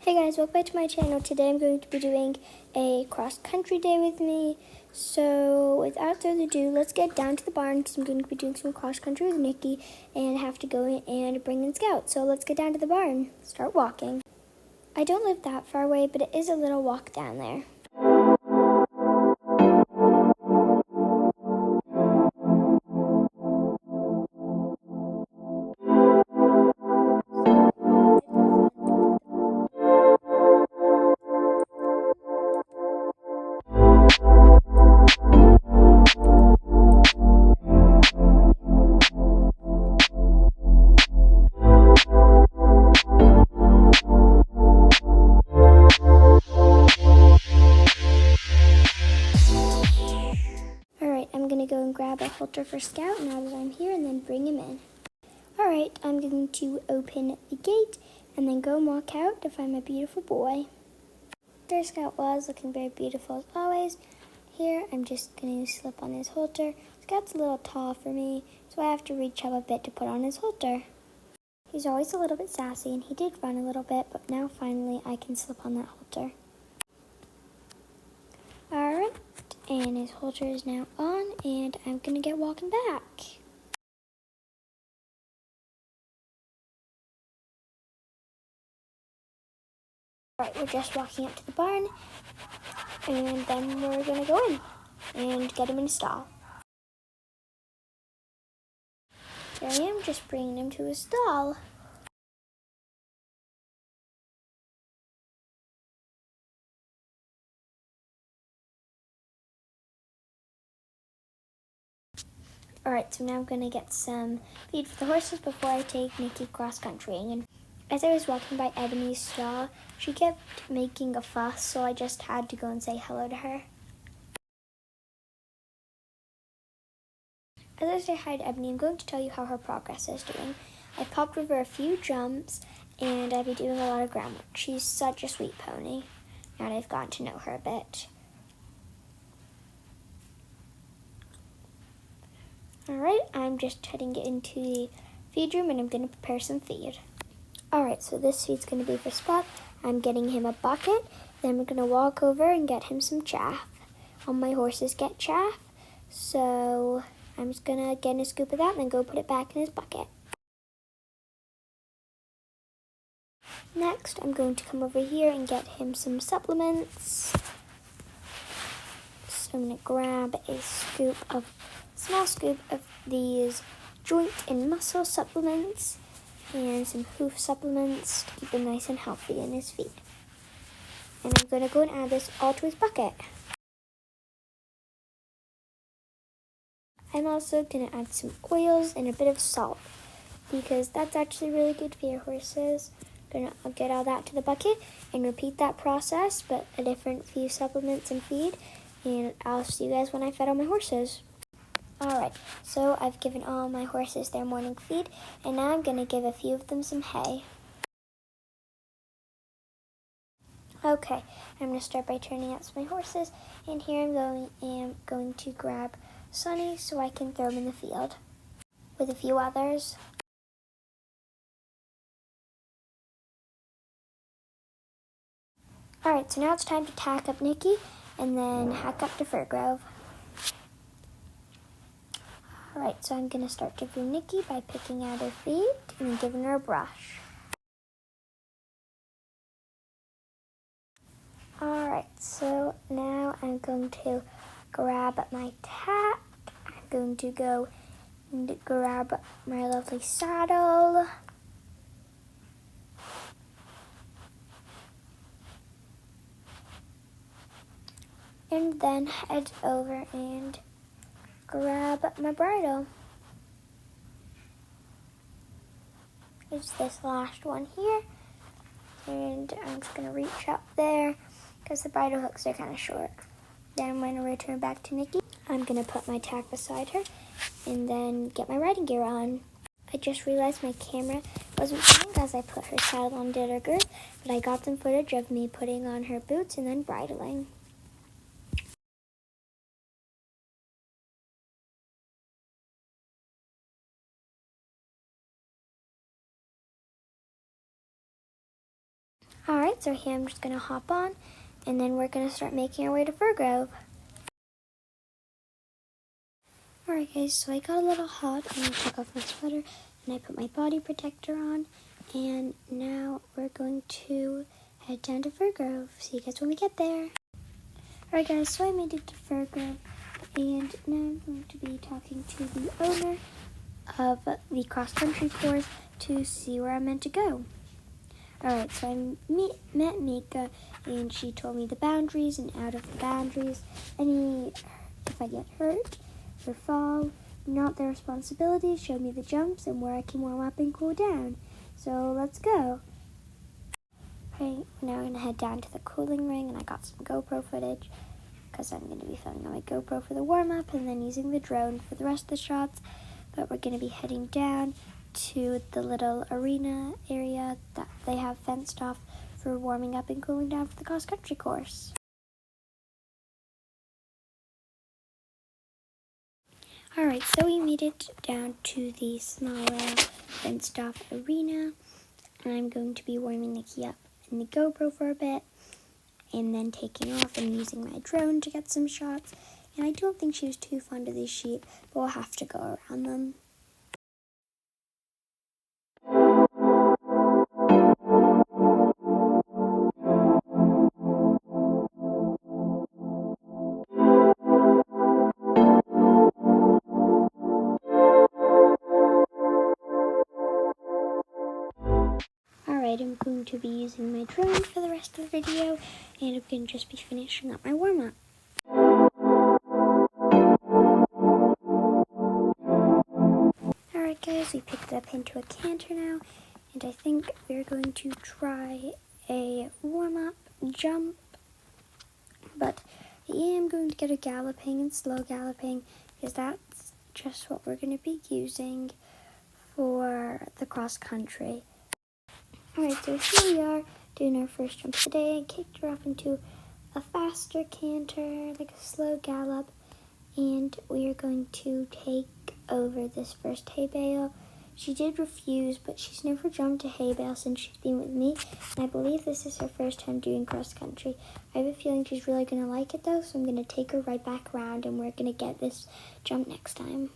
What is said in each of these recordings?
Hey guys, welcome back to my channel. Today I'm going to be doing a cross-country day with me. So without further ado, let's get down to the barn because I'm going to be doing some cross-country with Nikki and have to go in and bring in Scout. So let's get down to the barn, start walking. I don't live that far away, but it is a little walk down there. I'm going to go and grab a halter for Scout now that I'm here and then bring him in. Alright, I'm going to open the gate and then go and walk out to find my beautiful boy. There Scout was, looking very beautiful as always. Here, I'm just going to slip on his halter. Scout's a little tall for me, so I have to reach up a bit to put on his halter. He's always a little bit sassy, and he did run a little bit, but now finally I can slip on that halter. Alright, and his halter is now on, and I'm going to get walking back. Alright, we're just walking up to the barn, and then we're going to go in and get him in a stall. Here I am, just bringing him to his stall. Alright, so now I'm going to get some feed for the horses before I take Nikki cross-countrying. And as I was walking by Ebony's stall, she kept making a fuss, so I just had to go and say hello to her. As I say hi to Ebony, I'm going to tell you how her progress is doing. I popped over a few jumps, and I've been doing a lot of groundwork. She's such a sweet pony, now that I've gotten to know her a bit. Alright, I'm just heading into the feed room and I'm going to prepare some feed. Alright, so this feed's going to be for Spot. I'm getting him a bucket, then we're going to walk over and get him some chaff. All my horses get chaff, so I'm just going to get in a scoop of that and then go put it back in his bucket. Next, I'm going to come over here and get him some supplements. So I'm going to grab a small scoop of these joint and muscle supplements and some hoof supplements to keep him nice and healthy in his feet. And I'm going to go and add this all to his bucket. I'm also going to add some oils and a bit of salt because that's actually really good for your horses. I'm going to get all that to the bucket and repeat that process, but a different few supplements and feed. And I'll see you guys when I fed all my horses. Alright, so I've given all my horses their morning feed, and now I'm going to give a few of them some hay. Okay, I'm going to start by turning out some of my horses, and here I'm going to grab Sunny so I can throw him in the field with a few others. Alright, so now it's time to tack up Nikki and then hack up to Fir Grove. Alright, so I'm going to start to groom Nikki by picking out her feet and then giving her a brush. Alright, so now I'm going to grab my tack. I'm going to go and grab my lovely saddle. And then head over and grab my bridle. It's this last one here. And I'm just going to reach up there because the bridle hooks are kind of short. Then I'm going to return back to Nikki. I'm going to put my tack beside her and then get my riding gear on. I just realized my camera wasn't filming as I put her saddle on did her girth, but I got some footage of me putting on her boots and then bridling. Alright, so here I'm just going to hop on, and then we're going to start making our way to Fir Grove. Alright guys, so I got a little hot, and I took off my sweater, and I put my body protector on, and now we're going to head down to Fir Grove. See you guys when we get there. Alright guys, so I made it to Fir Grove, and now I'm going to be talking to the owner of the cross-country course to see where I'm meant to go. Alright, so I met Mika, and she told me the boundaries, and out of the boundaries, if I get hurt or fall, not their responsibility, showed me the jumps and where I can warm up and cool down. So let's go. Okay, now we're going to head down to the cooling ring, and I got some GoPro footage because I'm going to be filming on my GoPro for the warm-up and then using the drone for the rest of the shots. But we're going to be heading down to the little arena area that they have fenced off for warming up and cooling down for the cross-country course. Alright, so we made it down to the smaller fenced off arena, and I'm going to be warming Nikki up in the GoPro for a bit, and then taking off and using my drone to get some shots. And I don't think she was too fond of these sheep, but we'll have to go around them. Alright, I'm going to be using my drone for the rest of the video, and I'm going to just be finishing up my warm-up. Alright guys, we picked up into a canter now, and I think we're going to try a warm-up jump, but I am going to get a galloping and slow galloping, because that's just what we're going to be using for the cross-country. Alright, so here we are doing our first jump today. I kicked her up into a faster canter, like a slow gallop, and we are going to take over this first hay bale. She did refuse, but she's never jumped a hay bale since she's been with me, and I believe this is her first time doing cross country. I have a feeling she's really going to like it though, so I'm going to take her right back around, and we're going to get this jump next time.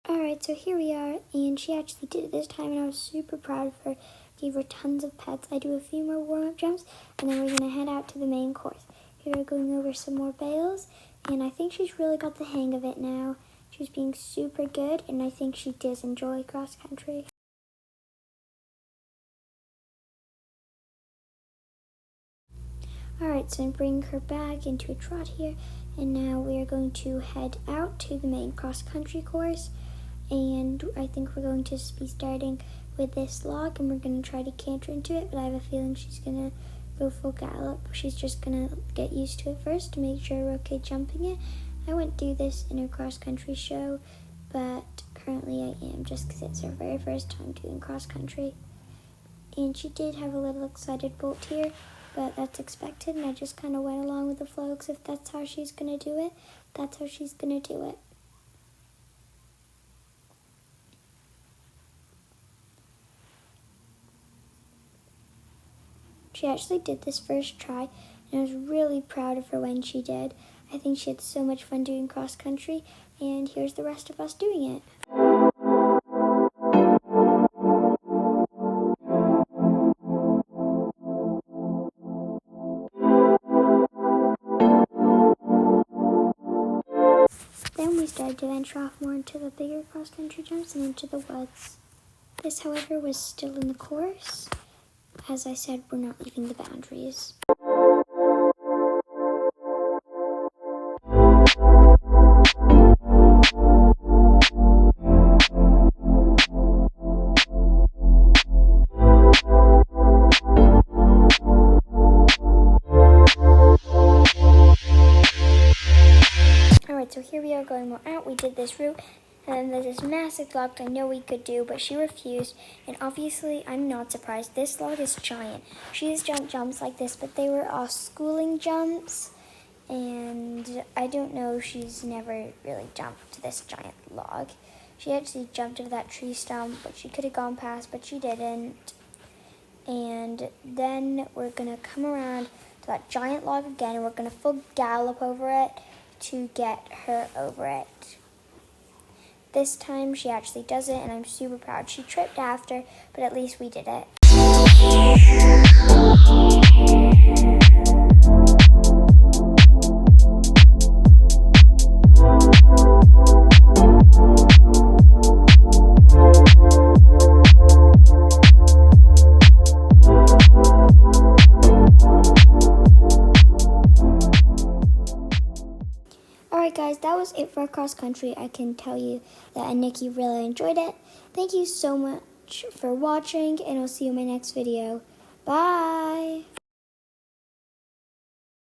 Alright, so here we are, and she actually did it this time, and I was super proud of her. Gave her tons of pets. I do a few more warm-up jumps, and then we're going to head out to the main course. Here we're going over some more bales, and I think she's really got the hang of it now. She's being super good, and I think she does enjoy cross-country. Alright, so I'm bringing her back into a trot here, and now we are going to head out to the main cross-country course. And I think we're going to be starting with this log, and we're going to try to canter into it, but I have a feeling she's going to go full gallop. She's just going to get used to it first to make sure we're okay jumping it. I wouldn't do this in a cross-country show, but currently I am, just because it's her very first time doing cross-country. And she did have a little excited bolt here, but that's expected, and I just kind of went along with the flow, because if that's how she's going to do it, that's how she's going to do it. She actually did this first try, and I was really proud of her when she did. I think she had so much fun doing cross country, and here's the rest of us doing it. Then we started to venture off more into the bigger cross country jumps and into the woods. This, however, was still in the course. As I said, we're not leaving the boundaries. Alright, so here we are going more out. We did this route. And then there's this massive log I know we could do, but she refused. And obviously, I'm not surprised. This log is giant. She has jumped jumps like this, but they were all schooling jumps. And I don't know, she's never really jumped this giant log. She actually jumped over that tree stump, but she could have gone past, but she didn't. And then we're gonna come around to that giant log again, and we're gonna full gallop over it to get her over it. This time she actually does it, and I'm super proud. She tripped after, but at least we did it. Alright guys, that was it for cross country. I can tell you that Nikki really enjoyed it. Thank you so much for watching, and I'll see you in my next video. Bye!